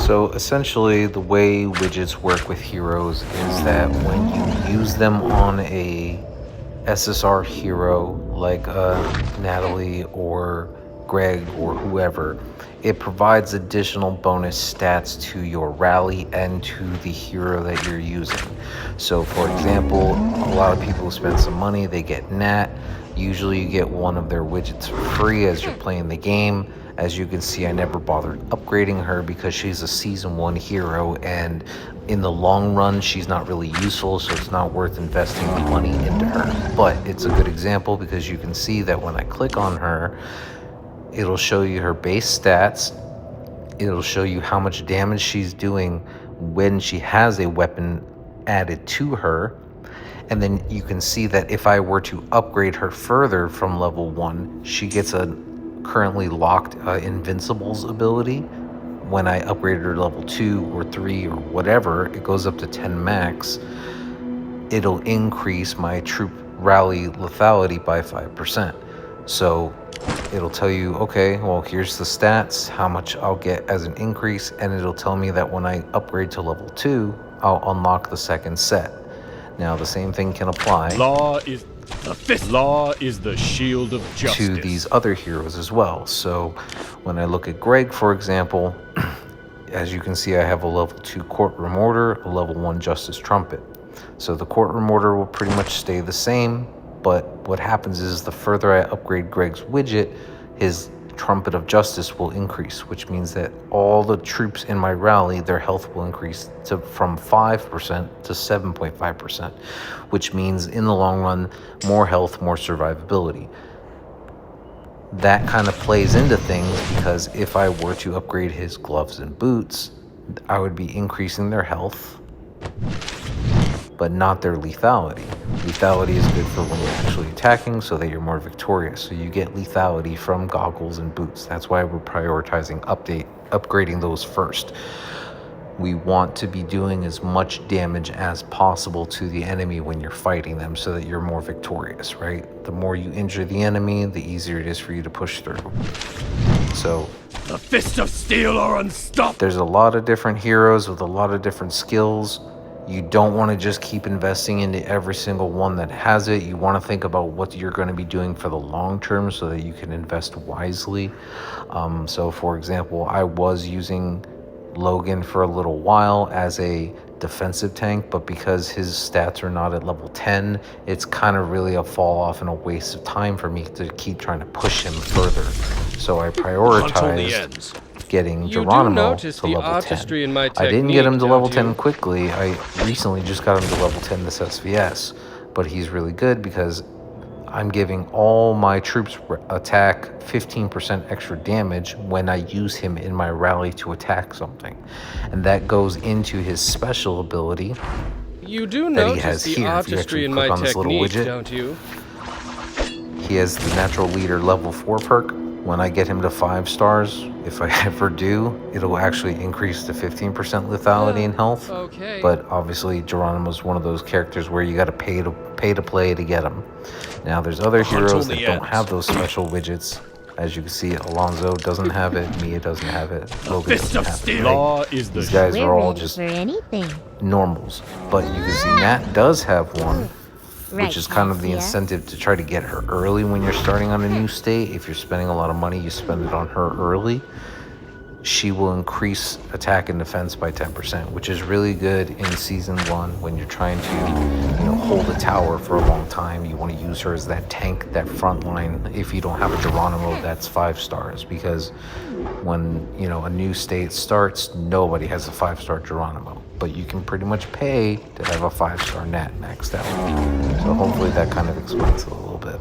So essentially, the way widgets work with heroes is that when you use them on a SSR hero like Natalie or Greg or whoever, it provides additional bonus stats to your rally and to the hero that you're using. So for example, a lot of people spend some money, they get Nat. Usually you get one of their widgets for free as you're playing the game. As you can see, I never bothered upgrading her because she's a season 1 hero, and in the long run she's not really useful, so it's not worth investing the money into her. But it's a good example because you can see that when I click on her, it'll show you her base stats, it'll show you how much damage she's doing when she has a weapon added to her, and then you can see that if I were to upgrade her further from level 1, she gets a currently locked Invincible's ability. When I upgraded her level 2 or 3 or whatever, it goes up to 10 max. It'll increase my troop rally lethality by 5%. So it'll tell you, okay, well, here's the stats, how much I'll get as an increase, and it'll tell me that when I upgrade to level 2, I'll unlock the second set. Now, the same thing can apply Law is the shield of justice to these other heroes as well. So when I look at Greg, for example, as you can see, I have a level 2 Courtroom Order, a level 1 Justice Trumpet. So the Courtroom Order will pretty much stay the same, but what happens is the further I upgrade Greg's widget, his Trumpet of Justice will increase, which means that all the troops in my rally, their health will increase from 5% to 7.5%, which means in the long run, more health, more survivability. That kind of plays into things because if I were to upgrade his gloves and boots, I would be increasing their health, but not their lethality. Lethality is good for when you're actually attacking so that you're more victorious. So you get lethality from goggles and boots. That's why we're prioritizing upgrading those first. We want to be doing as much damage as possible to the enemy when you're fighting them so that you're more victorious, right? The more you injure the enemy, the easier it is for you to push through. So the Fist of Steel are unstoppable. There's a lot of different heroes with a lot of different skills. You don't want to just keep investing into every single one that has it. You want to think about what you're going to be doing for the long term so that you can invest wisely. So for example, I was using Logan for a little while as a defensive tank, but because his stats are not at level 10, it's kind of really a fall off and a waste of time for me to keep trying to push him further. So I prioritized getting Geronimo to level 10. I didn't get him to level 10 quickly. I recently just got him to level 10 this SVS, but he's really good because I'm giving all my troops attack 15% extra damage when I use him in my rally to attack something. And that goes into his special ability You do that he notice has the here. If you artistry actually in click my on this little technique, widget, don't you? he has the Natural Leader level 4 perk. When I get him to 5 stars, if I ever do, it'll actually increase to 15% lethality and health. Okay. But obviously, Geronimo's one of those characters where you got to pay to play to get him. Now, there's other heroes that don't have those special widgets. As you can see, Alonzo doesn't have it, Mia doesn't have it, Logan doesn't have it. Right? These guys are all just normals. But you can see Nat does have one, which is kind of the incentive to try to get her early when you're starting on a new state. If you're spending a lot of money, you spend it on her early. She will increase attack and defense by 10%, which is really good in Season 1 when you're trying to, hold a tower for a long time. You want to use her as that tank, that front line. If you don't have a Geronimo, that's 5 stars, because when, a new state starts, nobody has a 5-star Geronimo. But you can pretty much pay to have a 5-star Nat maxed out. So hopefully that kind of explains it a little bit.